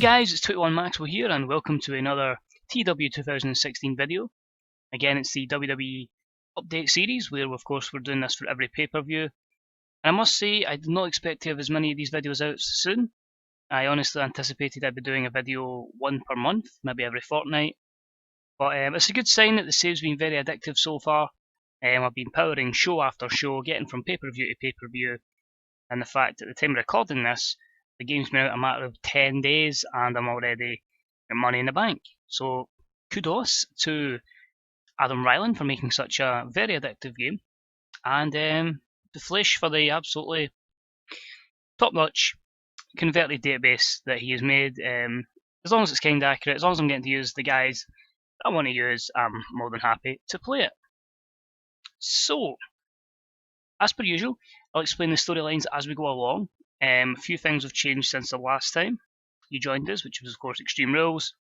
guys, it's 21 Maxwell here and welcome to another TEW2016 video. Again, it's the WWE update series where of course we're doing this for every pay-per-view. And I must say, I did not expect to have as many of these videos out soon. I honestly anticipated I'd be doing a video one per month, maybe every fortnight. But it's a good sign that the save's been very addictive so far. I've been powering show after show, getting from pay-per-view to pay-per-view. And the fact at the time of recording this, the game's been out a matter of 10 days and I'm already got money in the bank. So kudos to Adam Ryland for making such a very addictive game. And the Flash for the absolutely top-notch converted database that he has made. As long as it's kind of accurate, as long as I'm getting to use the guys I want to use, I'm more than happy to play it. So, as per usual, I'll explain the storylines as we go along. A few things have changed since the last time you joined us, which was of course Extreme Rules.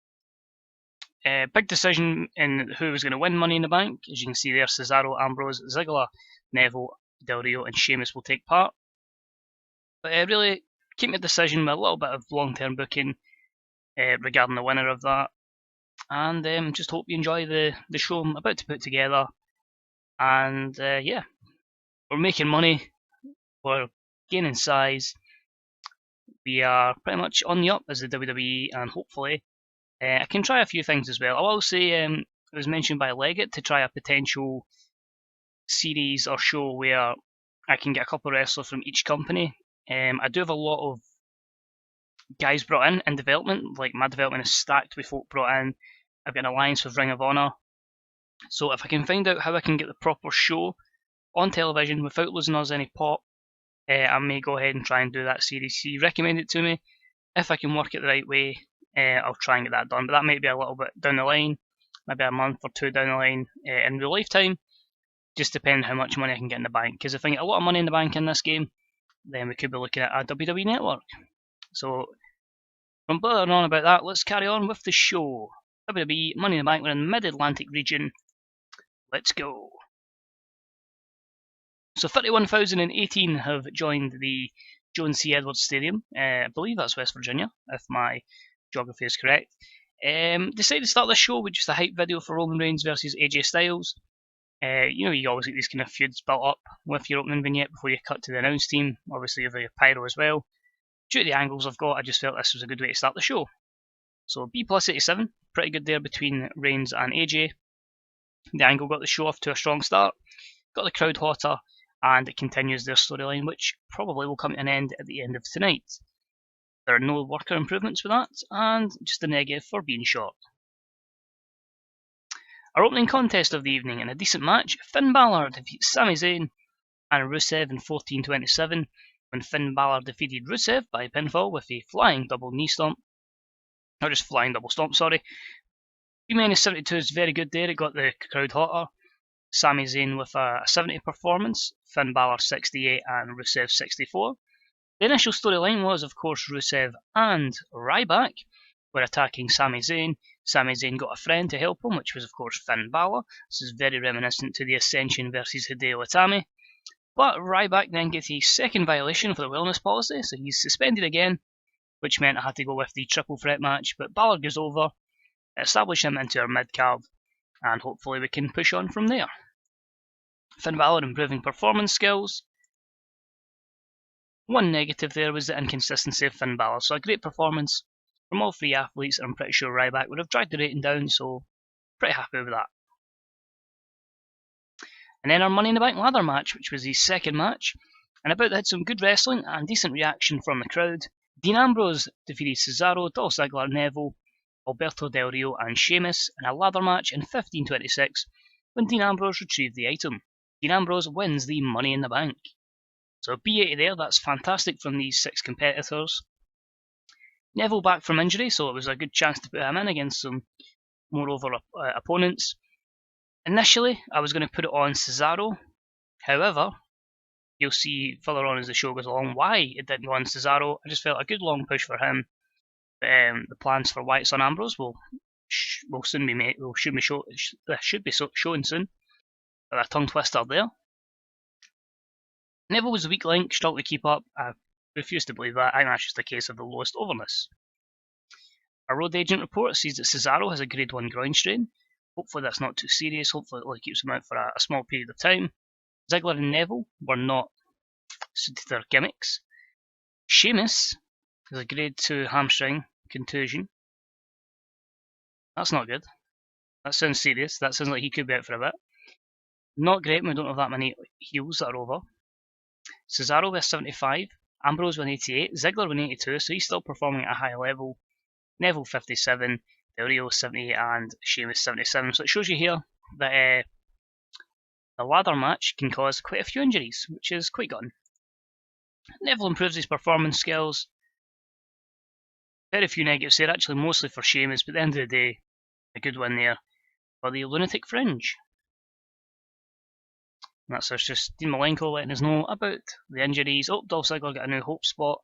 Big decision in who was going to win Money in the Bank. As you can see there, Cesaro, Ambrose, Ziggler, Neville, Del Rio and Sheamus will take part. But really, keep my decision with a little bit of long-term booking regarding the winner of that. And just hope you enjoy the show I'm about to put together. And yeah, we're making money, we're gaining size, we are pretty much on the up as the WWE, and hopefully I can try a few things as well. I will say it was mentioned by Leggett to try a potential series or show where I can get a couple of wrestlers from each company. I do have a lot of guys brought in development, like my development is stacked with folk brought in. I've got an alliance with Ring of Honor. So if I can find out how I can get the proper show on television without losing us any pop, I may go ahead and try and do that series. He recommended it to me. If I can work it the right way, I'll try and get that done. But that might be a little bit down the line, maybe a month or two down the line in real lifetime. Just depending how much money I can get in the bank. Because if I get a lot of money in the bank in this game, then we could be looking at a WWE network. So, from blathering on about that, let's carry on with the show. WWE Money in the Bank, we're in the Mid-Atlantic region. Let's go. So 31,018 have joined the Joan C. Edwards Stadium. I believe that's West Virginia, if my geography is correct. Decided to start this show with just a hype video for Roman Reigns versus AJ Styles. You always get these kind of feuds built up with your opening vignette before you cut to the announce team. Obviously, you have your pyro as well. Due to the angles I've got, I just felt this was a good way to start the show. So B+87, pretty good there between Reigns and AJ. The angle got the show off to a strong start, got the crowd hotter, and it continues their storyline, which probably will come to an end at the end of tonight. There are no worker improvements with that, and just a negative for being short. Our opening contest of the evening in a decent match, Finn Balor defeats Sami Zayn and Rusev in 14:27, when Finn Balor defeated Rusev by pinfall with a flying double knee stomp. Or just flying double stomp, sorry. B-72 is very good there, it got the crowd hotter. Sami Zayn with a 70 performance, Finn Balor 68 and Rusev 64. The initial storyline was, of course, Rusev and Ryback were attacking Sami Zayn. Sami Zayn got a friend to help him, which was, of course, Finn Balor. This is very reminiscent to the Ascension versus Hideo Itami. But Ryback then gets a second violation for the wellness policy, so he's suspended again, which meant I had to go with the triple threat match. But Balor goes over, establish him into our mid-card, and hopefully we can push on from there. Finn Balor improving performance skills. One negative there was the inconsistency of Finn Balor, so a great performance from all three athletes, and I'm pretty sure Ryback would have dragged the rating down, so pretty happy with that. And then our Money in the Bank ladder match, which was the second match, and about that had some good wrestling and decent reaction from the crowd. Dean Ambrose defeated Cesaro, Dolph Ziggler, Neville, Alberto Del Rio and Sheamus in a ladder match in 15:26 when Dean Ambrose retrieved the item. Dean Ambrose wins the Money in the Bank. So B80 there, that's fantastic from these 6 competitors. Neville back from injury, so it was a good chance to put him in against some more over opponents. Initially, I was going to put it on Cesaro. However, you'll see further on as the show goes along why it didn't go on Cesaro. I just felt a good long push for him. The plans for Wyatt's on Ambrose will soon be made. Should be shown soon. But a tongue twister there. Neville was the weak link, struggled to keep up. I refuse to believe that. I think that's just a case of the lowest overness. A road agent report says that Cesaro has a grade 1 groin strain. Hopefully that's not too serious. Hopefully it only keeps him out for a small period of time. Ziggler and Neville were not suited to their gimmicks. Sheamus has a grade 2 hamstring contusion. That's not good. That sounds serious. That sounds like he could be out for a bit. Not great when we don't have that many heels that are over. Cesaro with 75, Ambrose with 88, Ziggler with 82, so he's still performing at a high level. Neville 57, Del Rio 78, and Sheamus 77. So it shows you here that the ladder match can cause quite a few injuries, which is quite good. Neville improves his performance skills. Very few negatives there, actually mostly for Sheamus, but at the end of the day, a good win there for the Lunatic Fringe. And that's just Dean Malenko letting us know about the injuries. Oh, Dolph Ziggler got a new hope spot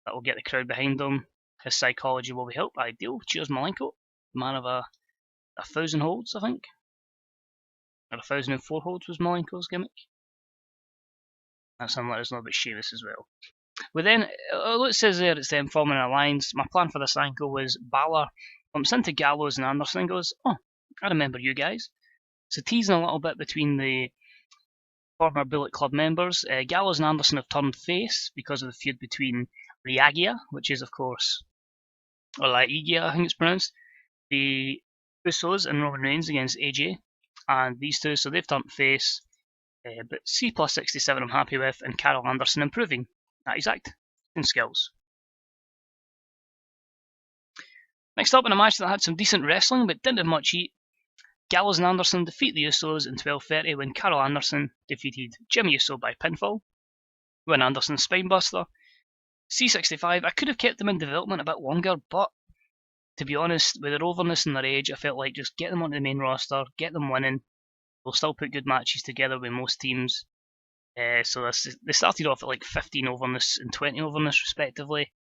that will get the crowd behind him. His psychology will be helped. Ideal. Cheers, Malenko. Man of 1,000 holds, I think. Or 1,004 holds was Malenko's gimmick. That's him letting us know about Sheamus as well. But then, although it says there it's them forming an alliance, my plan for this angle was Balor bumps into Gallows and Anderson and goes, oh, I remember you guys. So teasing a little bit between the former Bullet Club members. Gallows and Anderson have turned face because of the feud between Riagia, which is of course, or Laigia I think it's pronounced, the Usos and Roman Reigns against AJ, and these two, so they've turned face. But C plus 67 I'm happy with, and Carol Anderson improving at his acting skills. Next up in a match that had some decent wrestling but didn't have much heat, Gallows and Anderson defeat the Usos in 12:30 when Carol Anderson defeated Jimmy Uso by pinfall. When Anderson's spinebuster. C65, I could have kept them in development a bit longer, but to be honest, with their overness and their age, I felt like just get them onto the main roster, get them winning. We'll still put good matches together with most teams. So they started off at like 15 overness and 20 overness respectively.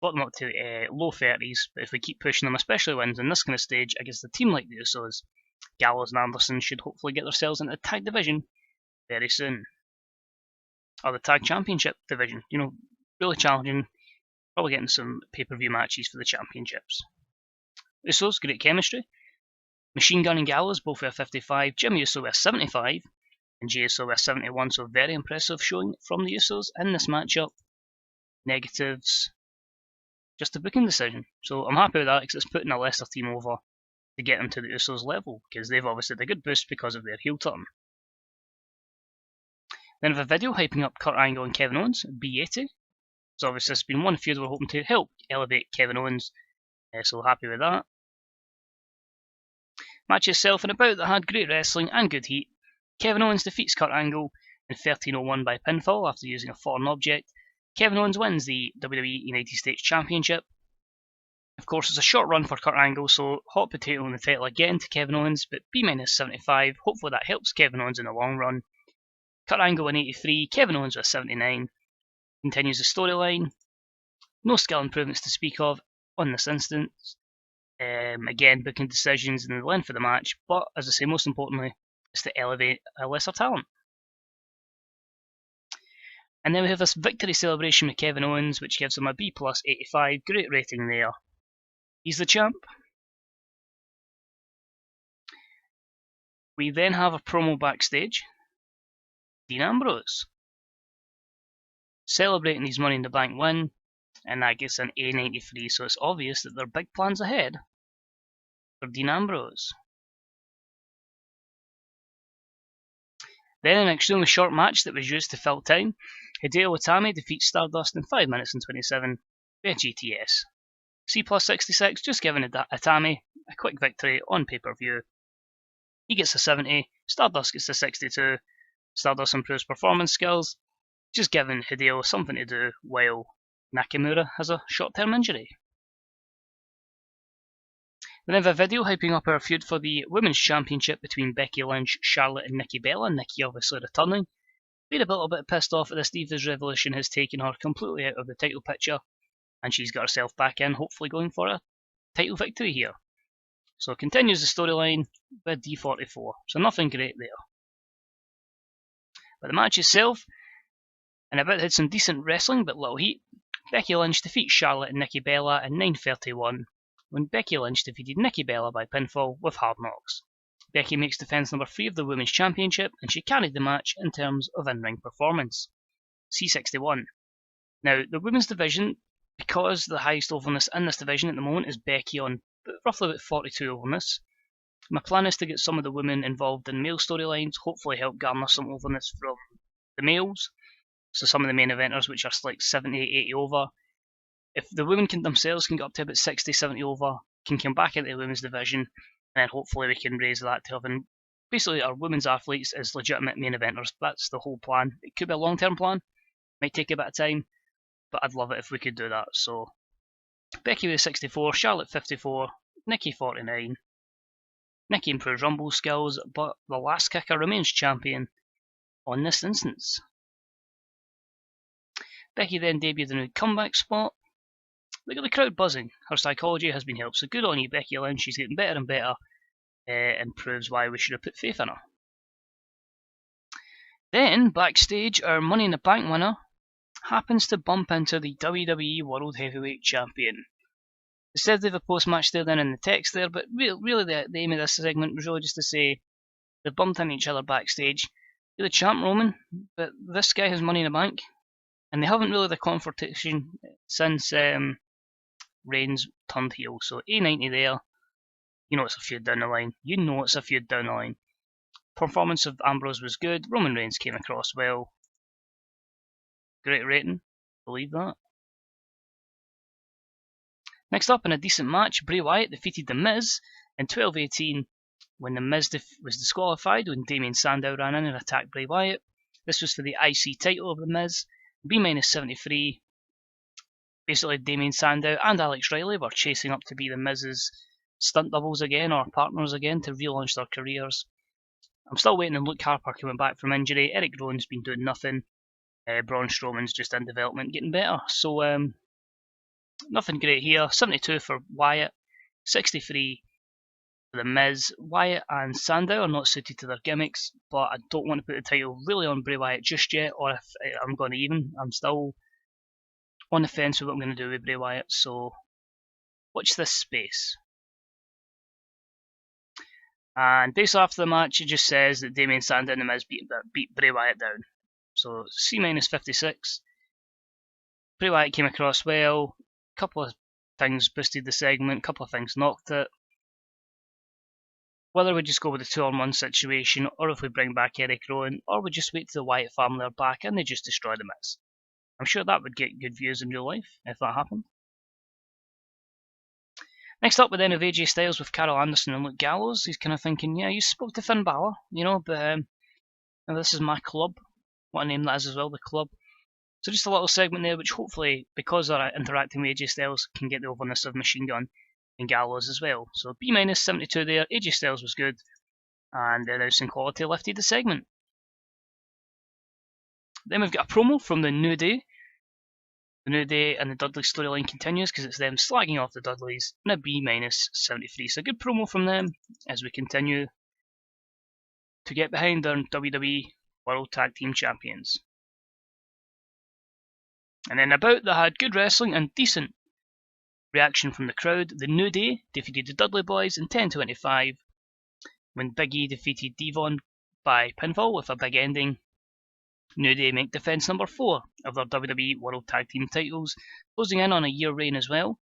Got them up to low 30s, but if we keep pushing them, especially wins in this kind of stage against a team like the Usos, Gallows and Anderson should hopefully get themselves into the tag division very soon. Or the tag championship division, you know, really challenging, probably getting some pay-per-view matches for the championships. Usos, great chemistry. Machine Gun and Gallows both with a 55, Jimmy Uso with a 75, and Jey Uso with a 71, so very impressive showing from the Usos in this matchup. Negatives, just a booking decision. So I'm happy with that because it's putting a lesser team over to get them to the Usos level, because they've obviously had a good boost because of their heel turn. Then we have a video hyping up Kurt Angle and Kevin Owens, B80. So obviously it's been one feud we're hoping to help elevate Kevin Owens, so happy with that. Match itself and about that had great wrestling and good heat. Kevin Owens defeats Kurt Angle in 13:01 by pinfall after using a foreign object. Kevin Owens wins the WWE United States Championship. Of course, it's a short run for Kurt Angle, so hot potato in the title again to Kevin Owens, but B-75. Hopefully that helps Kevin Owens in the long run. Kurt Angle with 83, Kevin Owens with 79. Continues the storyline. No skill improvements to speak of on this instance. Again, booking decisions and the length of the match, but as I say, most importantly, is to elevate a lesser talent. And then we have this victory celebration with Kevin Owens, which gives him a B plus 85. Great rating there. He's the champ. We then have a promo backstage. Dean Ambrose celebrating his Money in the Bank win, and that gets an A93, so it's obvious that there are big plans ahead for Dean Ambrose. Then an extremely short match that was used to fill time. Hideo Itami defeats Stardust in 5 minutes and 27 via GTS. C plus 66, just giving Itami a quick victory on pay-per-view. He gets a 70, Stardust gets a 62. Stardust improves performance skills, just giving Hideo something to do while Nakamura has a short-term injury. We then have a video hyping up our feud for the Women's Championship between Becky Lynch, Charlotte and Nikki Bella. Nikki obviously returning. Been a little bit pissed off that this Divas Revolution has taken her completely out of the title picture, and she's got herself back in, hopefully going for a title victory here. So continues the storyline with D44, so nothing great there. But the match itself, and a bit had some decent wrestling but little heat. Becky Lynch defeats Charlotte and Nikki Bella in 9:31. when Becky Lynch defeated Nikki Bella by pinfall with hard knocks. Becky makes defense number 3 of the Women's Championship, and she carried the match in terms of in-ring performance. C61. Now, the women's division, because the highest overness in this division at the moment is Becky on roughly about 42 overness. My plan is to get some of the women involved in male storylines, hopefully help garner some overness from the males. So some of the main eventers, which are like 70, 80 over. If the women themselves can get up to about 60, 70 over, can come back into the women's division, and then hopefully we can raise that to having basically our women's athletes as legitimate main eventers. That's the whole plan. It could be a long-term plan, might take a bit of time, but I'd love it if we could do that. So Becky with 64, Charlotte 54, Nikki 49. Nikki improves Rumble skills, but the last kicker remains champion on this instance. Becky then debuted a new comeback spot. Look at the crowd buzzing. Her psychology has been helped, so good on you, Becky Lynch. She's getting better and better, and proves why we should have put faith in her. Then, backstage, our Money in the Bank winner happens to bump into the WWE World Heavyweight Champion. It says they have a post-match there then in the text there, but really the aim of this segment was really just to say they bumped into each other backstage. You're the champ, Roman, but this guy has Money in the Bank, and they haven't really the confrontation since Reigns turned heel. So A90 there, you know it's a feud down the line. Performance of Ambrose was good. Roman Reigns came across well. Great rating, believe that. Next up, in a decent match, Bray Wyatt defeated The Miz in 12-18 when The Miz was disqualified when Damien Sandow ran in and attacked Bray Wyatt. This was for the IC title of The Miz. B-73. Basically, Damien Sandow and Alex Riley were chasing up to be The Miz's stunt doubles again, or partners again, to relaunch their careers. I'm still waiting on Luke Harper coming back from injury. Eric Rowan's been doing nothing. Braun Strowman's just in development, getting better. So, nothing great here. 72 for Wyatt, 63 for The Miz. Wyatt and Sandow are not suited to their gimmicks, but I don't want to put the title really on Bray Wyatt just yet, or if I'm going to even. I'm still on the fence with what I'm going to do with Bray Wyatt, so watch this space. And basically after the match, it just says that Damien Sandow and The Miz beat Bray Wyatt down. So C-56. Bray Wyatt came across well. A couple of things boosted the segment, a couple of things knocked it. Whether we just go with the 2-on-1 situation, or if we bring back Eric Rowan, or we just wait till the Wyatt family are back and they just destroy The Miz. I'm sure that would get good views in real life, if that happened. Next up, we then have AJ Styles with Carl Anderson and Luke Gallows. He's kind of thinking, yeah, you spoke to Finn Balor, but this is my club. What a name that is as well, the club. So just a little segment there, which hopefully, because they're interacting with AJ Styles, can get the overness of Machine Gun and Gallows as well. So B-72 there. AJ Styles was good, and the announcing quality lifted the segment. Then we've got a promo from the New Day. The New Day and the Dudley storyline continues because it's them slagging off the Dudleys in a B-73. So good promo from them as we continue to get behind their WWE World Tag Team Champions. And then about they had good wrestling and decent reaction from the crowd. The New Day defeated the Dudley Boys in 10-25 when Big E defeated Devon by pinfall with a big ending. New Day make defense number 4 of their WWE World Tag Team titles, closing in on a year reign as well.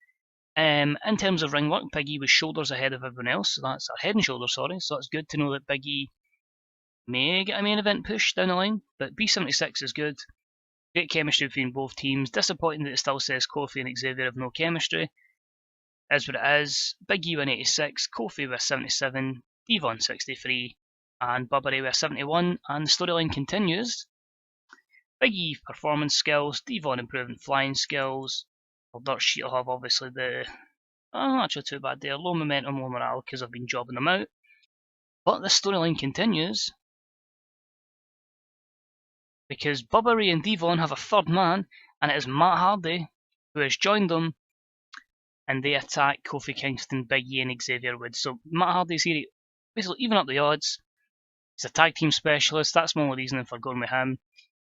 In terms of ring work, Big E was shoulders ahead of everyone else, so that's head and shoulders, so that's good to know that Big E may get a main event push down the line, but B-76 is good. Great chemistry between both teams. Disappointing that it still says Kofi and Xavier have no chemistry. Is what it is. Big E with 86, Kofi with 77, Devon 63, and Bubba Ray with 71, and the storyline continues. Big E performance skills, Devon improving flying skills. Well, Dirt Sheet will have obviously not actually too bad there. Low momentum, low morale because I've been jobbing them out. But the storyline continues because Bubba Ray and Devon have a third man, and it is Matt Hardy who has joined them, and they attack Kofi Kingston, Big E, and Xavier Woods. So Matt Hardy's here, basically even up the odds. He's a tag team specialist. That's my only reason for going with him.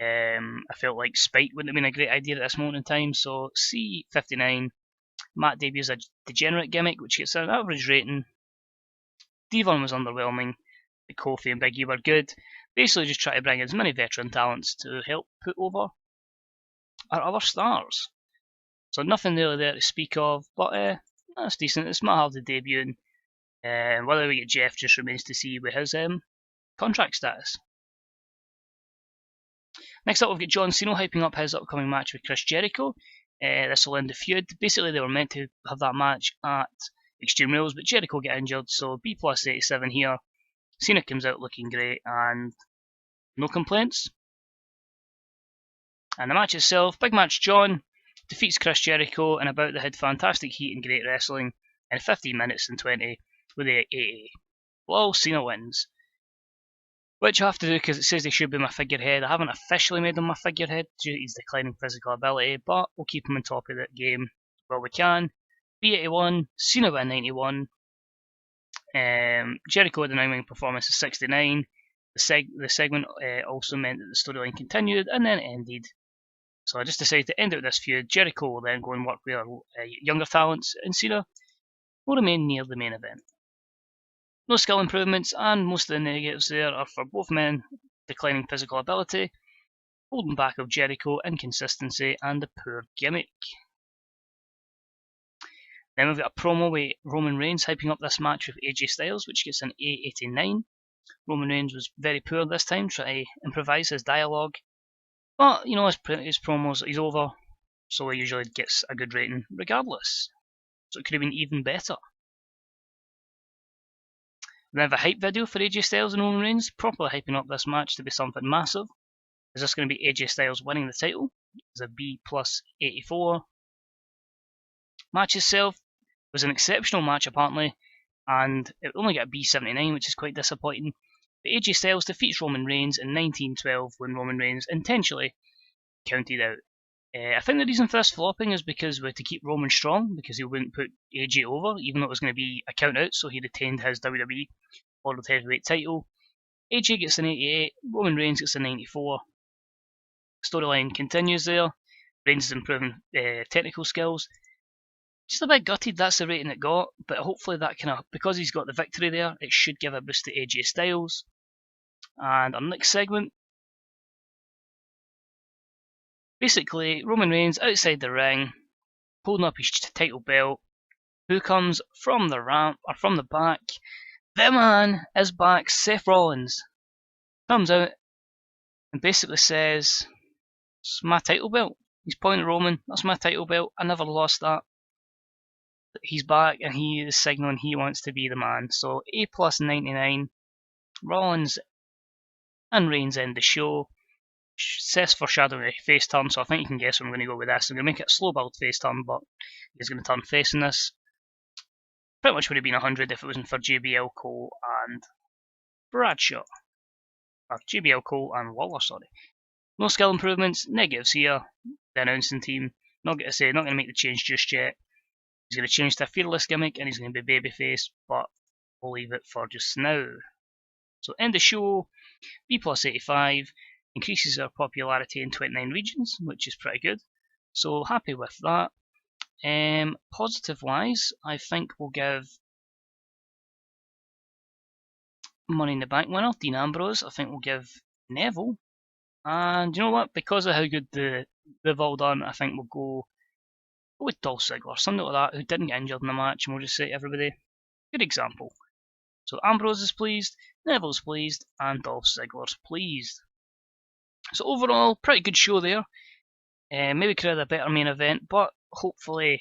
I felt like Spite wouldn't have been a great idea at this moment in time. So C59 Matt debuts a degenerate gimmick, which gets an average rating. Devon was underwhelming. Kofi and Big E were good. Basically just try to bring as many veteran talents to help put over our other stars. So nothing really there to speak of, but that's decent. It's Matt Hardy debuting. Whether we get Jeff just remains to see with his contract status. Next up, we've got John Cena hyping up his upcoming match with Chris Jericho. This will end the feud. Basically, they were meant to have that match at Extreme Rules, but Jericho got injured, so B plus 87 here. Cena comes out looking great, and no complaints. And the match itself, big match. John defeats Chris Jericho in a bout that had fantastic heat and great wrestling in 15 minutes and 20 with the AA. Well, Cena wins. Which I have to do because it says he should be my figurehead. I haven't officially made him my figurehead due to his declining physical ability, but we'll keep him on top of that game while we can. B81, Cena win 91. Jericho had an in-ring performance of 69. The segment also meant that the storyline continued and then ended. So I just decided to end out this feud. Jericho will then go and work with our younger talents, and Cena will remain near the main event. No skill improvements, and most of the negatives there are for both men declining physical ability, holding back of Jericho, inconsistency, and a poor gimmick. Then we've got a promo with Roman Reigns hyping up this match with AJ Styles, which gets an A89. Roman Reigns was very poor this time, trying to improvise his dialogue. But, you know, his promos, he's over, so he usually gets a good rating regardless. So it could have been even better. We have a hype video for AJ Styles and Roman Reigns, properly hyping up this match to be something massive. Is this going to be AJ Styles winning the title? It's a B plus 84. Match itself was an exceptional match apparently, and it only got a B79, which is quite disappointing. But AJ Styles defeats Roman Reigns in 1912 when Roman Reigns intentionally counted out. I think the reason for this flopping is because we had to keep Roman strong, because he wouldn't put AJ over, even though it was going to be a count out, so he retained his WWE World Heavyweight title. AJ gets an 88, Roman Reigns gets a 94. Storyline continues there. Reigns is improving technical skills. Just a bit gutted that's the rating it got, but hopefully that because he's got the victory there, it should give a boost to AJ Styles. And our next segment, basically Roman Reigns outside the ring, holding up his title belt. Who comes from the ramp, or from the back? The man is back, Seth Rollins. Comes out and basically says, it's my title belt. He's pointing at Roman, that's my title belt, I never lost that. He's back and he is signaling he wants to be the man. So A plus 99, Rollins and Reigns end the show. Seth's foreshadowing a face turn, so I think you can guess where I'm going to go with this. I'm going to make it a slow build face turn, but he's going to turn face in this. Pretty much would have been 100 if it wasn't for JBL Cole and Bradshaw. Or JBL Cole and Waller, sorry. No skill improvements, negatives here. The announcing team, not going to make the change just yet. He's going to change to a fearless gimmick and he's going to be babyface, but we'll leave it for just now. So end the show, B plus 85, increases our popularity in 29 regions, which is pretty good. So happy with that. Positive wise, I think we'll give Money in the Bank winner, Dean Ambrose. I think we'll give Neville. And you know what? Because of how good they've all done, I think we'll go with Dolph Ziggler, something like that, who didn't get injured in the match, and we'll just say to everybody, good example. So Ambrose is pleased, Neville's pleased, and Dolph Ziggler's pleased. So overall, pretty good show there. Maybe could have had a better main event, but hopefully,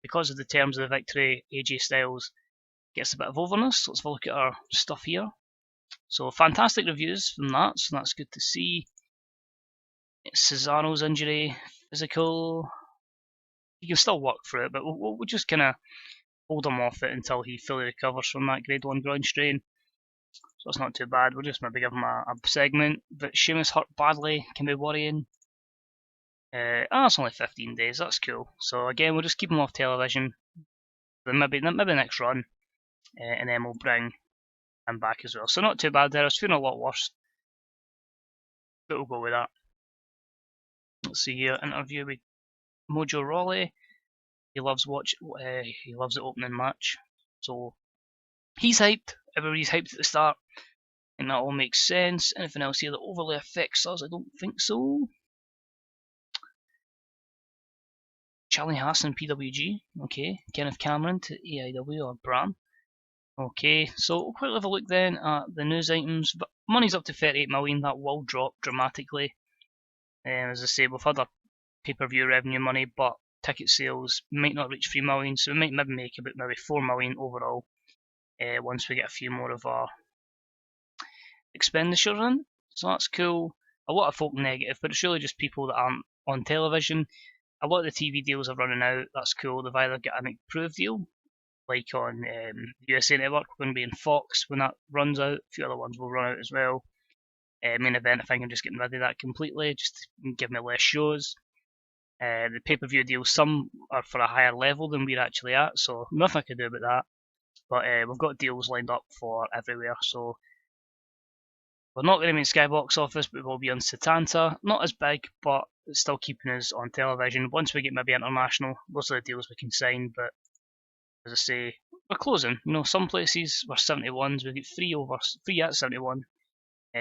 because of the terms of the victory, AJ Styles gets a bit of overness. Let's have a look at our stuff here. So fantastic reviews from that, so that's good to see. Cesaro's injury, physical. He can still work through it, but we'll just kind of hold him off it until he fully recovers from that grade 1 groin strain. So that's not too bad. We'll just maybe give him a segment. But Sheamus hurt badly can be worrying. It's only 15 days, that's cool. So again, we'll just keep him off television. Then maybe next run, and then we'll bring him back as well. So not too bad there. I was feeling a lot worse, but we'll go with that. Let's see here, interview with Mojo Rawley. He loves he loves the opening match. So he's hyped. Everybody's hyped at the start, and that all makes sense. Anything else here that overly affects us? I don't think so. Charlie Hassan, PWG. Okay. Kenneth Cameron to AIW or Bram. Okay, so we'll quickly have a look then at the news items. Money's up to 38 million. That will drop dramatically. As I say, we've had our pay-per-view revenue money, but ticket sales might not reach 3 million, so we might maybe make about maybe 4 million overall once we get a few more of our expenditures in. So that's cool. A lot of folk negative, but it's really just people that aren't on television. A lot of the TV deals are running out. That's cool. They've either got an improved deal, like on USA Network, we're going to be in Fox when that runs out. A few other ones will run out as well. Main event, I think I'm just getting rid of that completely, just to give me less shows. The pay-per-view deals, some are for a higher level than we're actually at, so nothing I can do about that. But we've got deals lined up for everywhere, so we're not going to be in Skybox office, but we'll be on Setanta. Not as big, but it's still keeping us on television. Once we get maybe international, those are the deals we can sign, but as I say, we're closing. You know, some places we're 71s, we've got three at 71.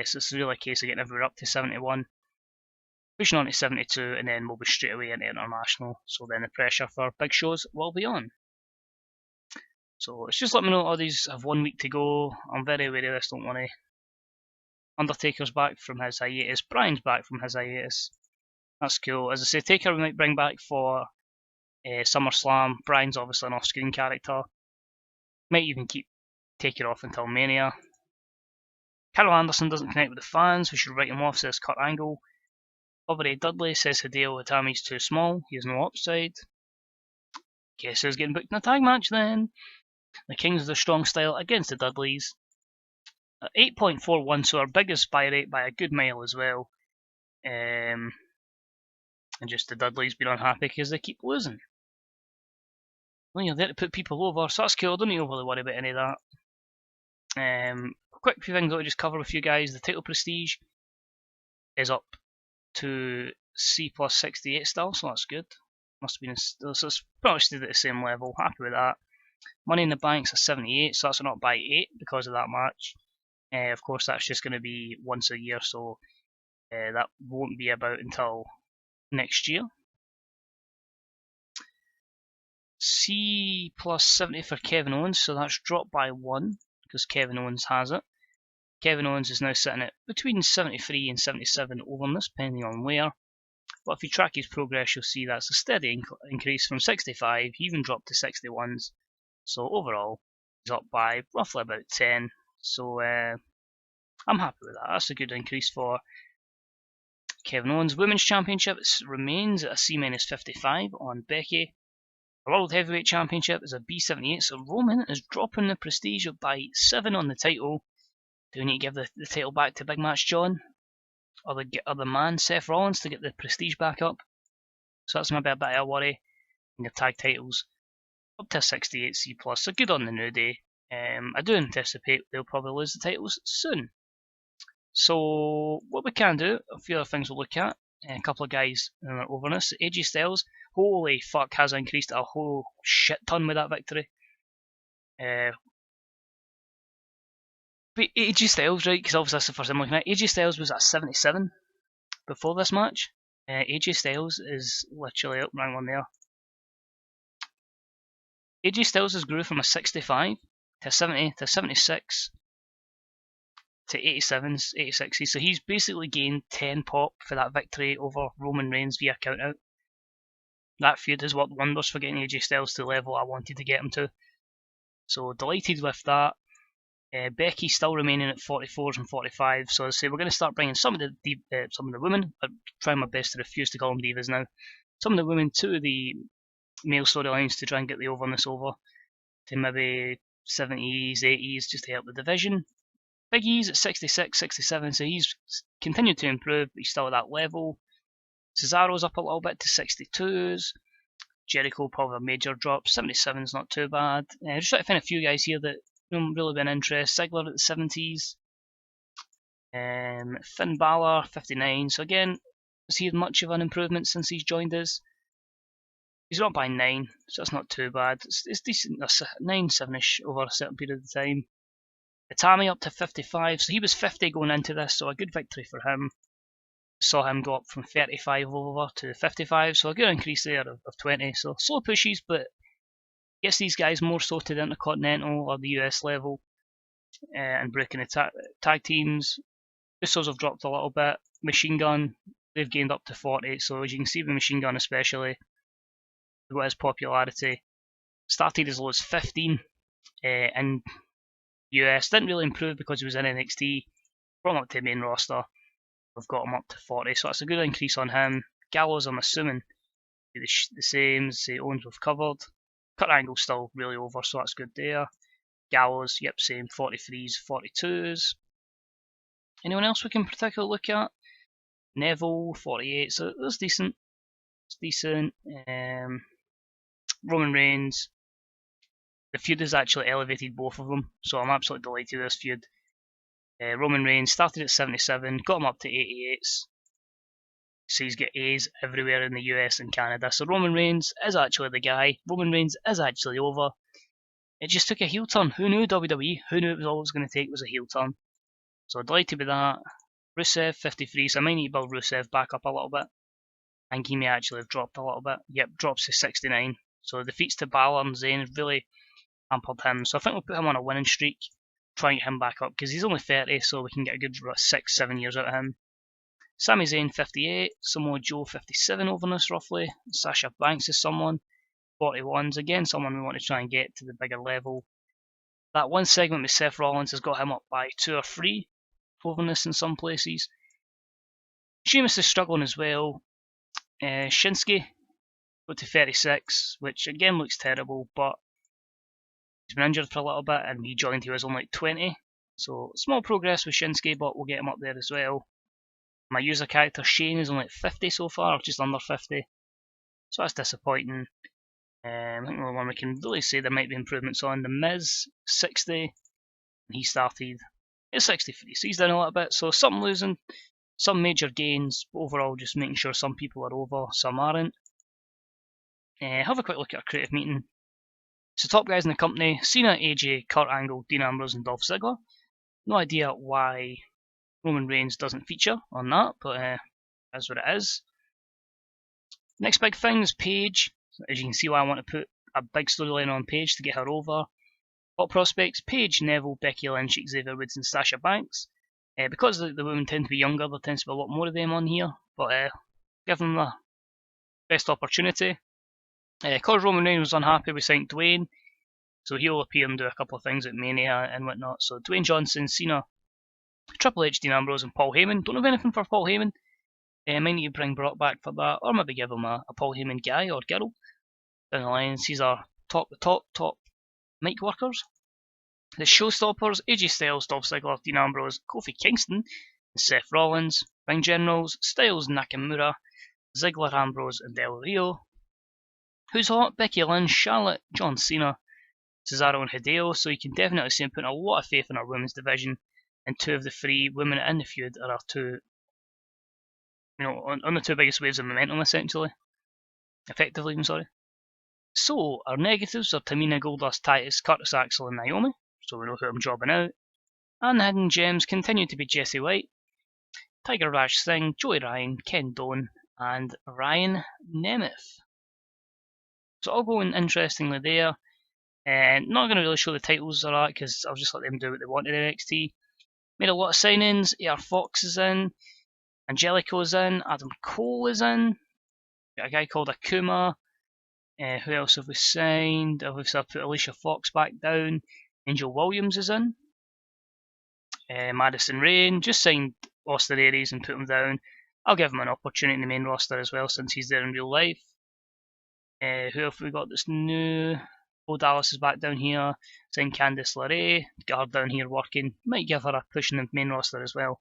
So it's really a case of getting everywhere up to 71, pushing on to 72, and then we'll be straight away into international. So then the pressure for big shows will be on. So it's just let me know all these have 1 week to go. I'm very aware of this, don't worry. Undertaker's back from his hiatus. Brian's back from his hiatus. That's cool. As I say, Taker we might bring back for SummerSlam. Brian's obviously an off-screen character. Might even keep Taker off until Mania. Carol Anderson doesn't connect with the fans. We should write him off, says Kurt Angle. Aubrey Dudley says Hideo Itami's too small. He has no upside. Guess who's getting booked in a tag match then? The Kings of the Strong Style against the Dudleys. 8.41, so our biggest buy rate by a good mile as well. And just the Dudleys being unhappy because they keep losing. Well, you're there to put people over, so that's cool. Don't need to overly worry about any of that. Quick few things I'll just cover with you guys. The title prestige is up to C plus 68 still, so that's good. Must have been so it's probably stayed at the same level. Happy with that. Money in the Bank's a 78, so that's an up by 8 because of that match. Of course, that's just going to be once a year, so that won't be about until next year. C plus 70 for Kevin Owens, so that's dropped by 1 because Kevin Owens has it. Kevin Owens is now sitting at between 73 and 77 overness, depending on where. But if you track his progress, you'll see that's a steady increase from 65. He even dropped to 61s. So overall, he's up by roughly about 10. So I'm happy with that. That's a good increase for Kevin Owens. Women's Championship remains at a C-55 on Becky. The World Heavyweight Championship is a B78, so Roman is dropping the prestige by 7 on the title. Do we need to give the title back to Big Match John? Or the man, Seth Rollins, to get the prestige back up? So that's maybe a bit of a worry. And your tag titles up to 68 C+, so good on the New Day. I do anticipate they'll probably lose the titles soon. So what we can do, a few other things we'll look at. A couple of guys in their overness. AJ Styles, holy fuck, has increased a whole shit ton with that victory. But AJ Styles, right, because obviously that's the first time I'm looking at AJ Styles was at 77 before this match. AJ Styles is literally up round one there. AJ Styles has grew from a 65 to 70 to 76 to 87s, 86s. So he's basically gained 10 pop for that victory over Roman Reigns via countout. That feud has worked wonders for getting AJ Styles to the level I wanted to get him to. So delighted with that. Becky's still remaining at 44s and 45s. So as I say, we're going to start bringing some of the women. I'm trying my best to refuse to call them divas now. Some of the women to the male storylines to try and get the overness over to maybe 70s, 80s, just to help the division. Big E's at 66, 67, so he's continued to improve, but he's still at that level. Cesaro's up a little bit to 62s. Jericho probably a major drop. 77's not too bad. Just trying to find a few guys here that really been interest. Ziggler at the 70s. Finn Balor 59. So again, has he had much of an improvement since he's joined us? He's not by 9, so that's not too bad. It's decent, 9, 7ish over a certain period of time. Itami up to 55, so he was 50 going into this, so a good victory for him. Saw him go up from 35 over to 55, so a good increase there of 20. So slow pushes, but gets these guys more so to the Intercontinental or the US level and breaking the tag teams. Usos have dropped a little bit. Machine Gun, they've gained up to 40, so as you can see with Machine Gun especially, what his popularity started as low as 15 in US, didn't really improve because he was in NXT, brought him up to the main roster, we've got him up to 40, so that's a good increase on him. Gallows, I'm assuming, be the same, say Owens we've covered. Kurt Angle's still really over, so that's good there. Gallows, yep, same, 43s, 42s. Anyone else we can particularly look at? Neville, 48, so that's decent. It's decent. Roman Reigns, the feud has actually elevated both of them, so I'm absolutely delighted with this feud. Roman Reigns started at 77, got him up to 88s. So he's got A's everywhere in the US and Canada. So Roman Reigns is actually the guy. Roman Reigns is actually over. It just took a heel turn. Who knew WWE? Who knew it was all it was going to take was a heel turn? So delighted with that. Rusev, 53, so I might need to build Rusev back up a little bit. I think he may actually have dropped a little bit. Yep, drops to 69. So defeats to Balor and Zayn really hampered him. So I think we'll put him on a winning streak. Try and get him back up, because he's only 30, so we can get a good 6-7 years out of him. Sami Zayn, 58. Samoa Joe, 57 over this roughly. Sasha Banks is someone. 41's again, someone we want to try and get to the bigger level. That one segment with Seth Rollins has got him up by 2 or 3 overness in some places. Sheamus is struggling as well. Shinsuke got to 36, which again looks terrible, but he's been injured for a little bit and he joined, he was on like 20. So small progress with Shinsuke, but we'll get him up there as well. My user character Shane is only at 50 so far, or just under 50. So that's disappointing. I think the only one we can really say there might be improvements on. The Miz, 60, and he started at 63, so he's down a little bit. So some losing, some major gains, but overall just making sure some people are over, some aren't. Have a quick look at our creative meeting. So top guys in the company, Cena, AJ, Kurt Angle, Dean Ambrose and Dolph Ziggler. No idea why Roman Reigns doesn't feature on that, but that's what it is. Next big thing is Paige. As you can see why I want to put a big storyline on Paige to get her over. Hot prospects, Paige, Neville, Becky Lynch, Xavier Woods and Sasha Banks. Because the women tend to be younger, there tends to be a lot more of them on here, but give them the best opportunity. Because Roman Reigns was unhappy with St. Dwayne, so he'll appear and do a couple of things at Mania and whatnot. So Dwayne Johnson, Cena, Triple H, Dean Ambrose and Paul Heyman. Don't have anything for Paul Heyman. Might need to bring Brock back for that, or maybe give him a Paul Heyman guy or girl down the line. These are top mic workers. The showstoppers, AJ Styles, Dolph Ziggler, Dean Ambrose, Kofi Kingston, Seth Rollins, Ring Generals, Styles, Nakamura, Ziggler, Ambrose and Del Rio. Who's hot? Becky Lynch, Charlotte, John Cena, Cesaro and Hideo, so you can definitely see him putting a lot of faith in our women's division, and 2 of the 3 women in the feud are our 2, on the 2 biggest waves of momentum effectively, I'm sorry. So, our negatives are Tamina, Goldust, Titus, Curtis Axel and Naomi, so we know who I'm jobbing out. And the hidden gems continue to be Jesse White, Tiger Raj Singh, Joey Ryan, Ken Doan, and Ryan Nemeth. So all going interestingly there. Not going to really show the titles or that because I'll just let them do what they want in NXT. Made a lot of signings. AR Fox is in, Angelico's in, Adam Cole is in, got a guy called Akuma. Who else have we signed? Obviously I've put Alicia Fox back down. Angel Williams is in. Madison Rayne, just signed Austin Aries and put him down. I'll give him an opportunity in the main roster as well since he's there in real life. Who have we got that's new? Bo Dallas is back down here. Signed Candice LeRae. Got her down here working. Might give her a push in the main roster as well.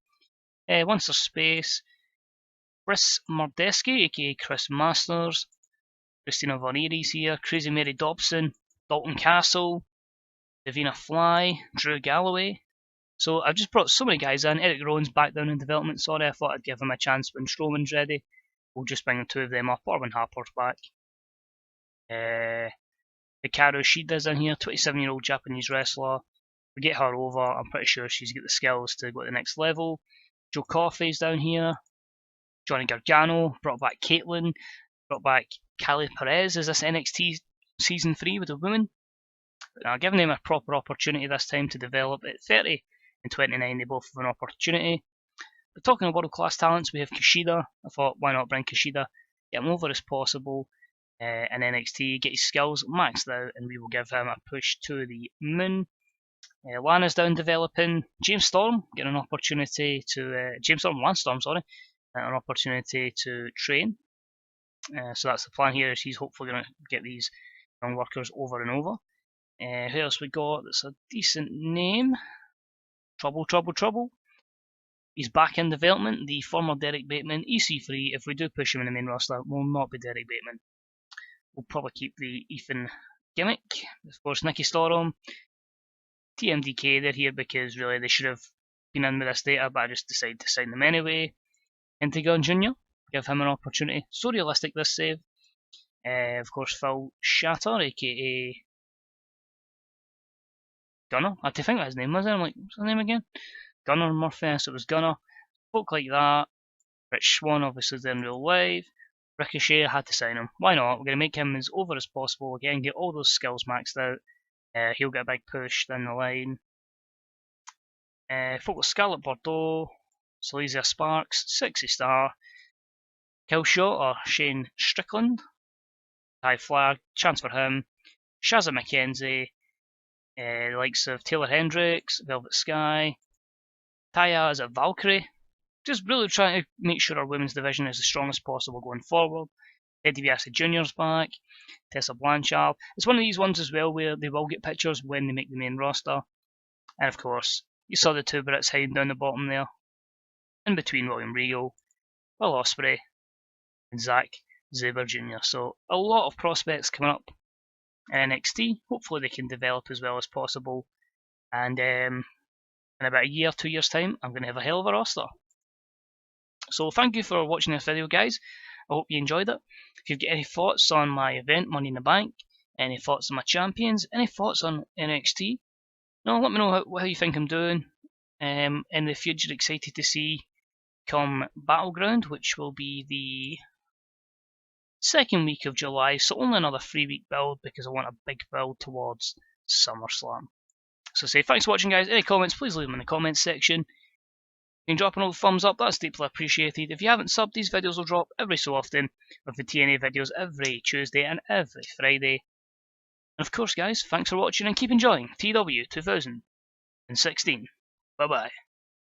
Once there's space, Chris Mardesky, aka Chris Masters. Christina Von Eerie's here. Crazy Mary Dobson. Dalton Castle. Davina Fly. Drew Galloway. So I've just brought so many guys in. Eric Rowan's back down in development. Sorry, I thought I'd give him a chance when Strowman's ready. We'll just bring the 2 of them up, or when Harper's back. Hikaru Shida's in here, 27-year-old Japanese wrestler. We get her over, I'm pretty sure she's got the skills to go to the next level. Joe Coffey's down here. Johnny Gargano, brought back Caitlyn, brought back Callie Perez as this NXT Season 3 with a woman. Now, giving them a proper opportunity this time to develop. At 30 and 29, they both have an opportunity. But talking of world-class talents, we have Kushida. I thought, why not bring Kushida, get him over as possible in NXT, get his skills maxed out, and we will give him a push to the moon. Lana's down developing. James Storm getting an opportunity to Lance Storm, an opportunity to train. So that's the plan here. Is he's hopefully going to get these young workers over and over. Who else we got? That's a decent name. Trouble. He's back in development. The former Derek Bateman, EC3. If we do push him in the main roster, will not be Derek Bateman. We'll probably keep the Ethan gimmick. Of course, Nikki Storm. TMDK, they're here because really they should have been in with this data, but I just decided to sign them anyway. Intigon Jr., give him an opportunity. So realistic this save. Of course, Phil Shatter, aka Gunner. I had to think what his name was. I'm like, what's his name again? Gunner Murphy, so it was Gunner. Folk like that. Rich Swann, obviously, is in real life. Ricochet, I had to sign him. Why not? We're going to make him as over as possible. Again, get all those skills maxed out. He'll get a big push down the line. Folk like Scarlett Bordeaux, Silesia Sparks, Sexy Star, Killshot or Shane Strickland, High Flag, chance for him. Shazza McKenzie, the likes of Taylor Hendricks, Velvet Sky, Taya as a Valkyrie. Just really trying to make sure our women's division is as strong as possible going forward. Eddie DiBiase Jr.'s back. Tessa Blanchard. It's one of these ones as well where they will get pictures when they make the main roster. And of course, you saw the two Brits hiding down the bottom there. In between William Regal, Will Ospreay, and Zack Sabre Jr. So a lot of prospects coming up in NXT. Hopefully they can develop as well as possible. And in about a year, 2 years time, I'm going to have a hell of a roster. So thank you for watching this video, guys. I hope you enjoyed it. If you've got any thoughts on my event, Money in the Bank, any thoughts on my champions, any thoughts on NXT, let me know how you think I'm doing. In the future, excited to see come Battleground, which will be the second week of July, so only another 3-week build because I want a big build towards SummerSlam. So say thanks for watching, guys. Any comments, please leave them in the comments section. You can drop an old thumbs up, that's deeply appreciated. If you haven't subbed, these videos will drop every so often, with the TNA videos every Tuesday and every Friday. And of course, guys, thanks for watching and keep enjoying TEW2016. Bye bye.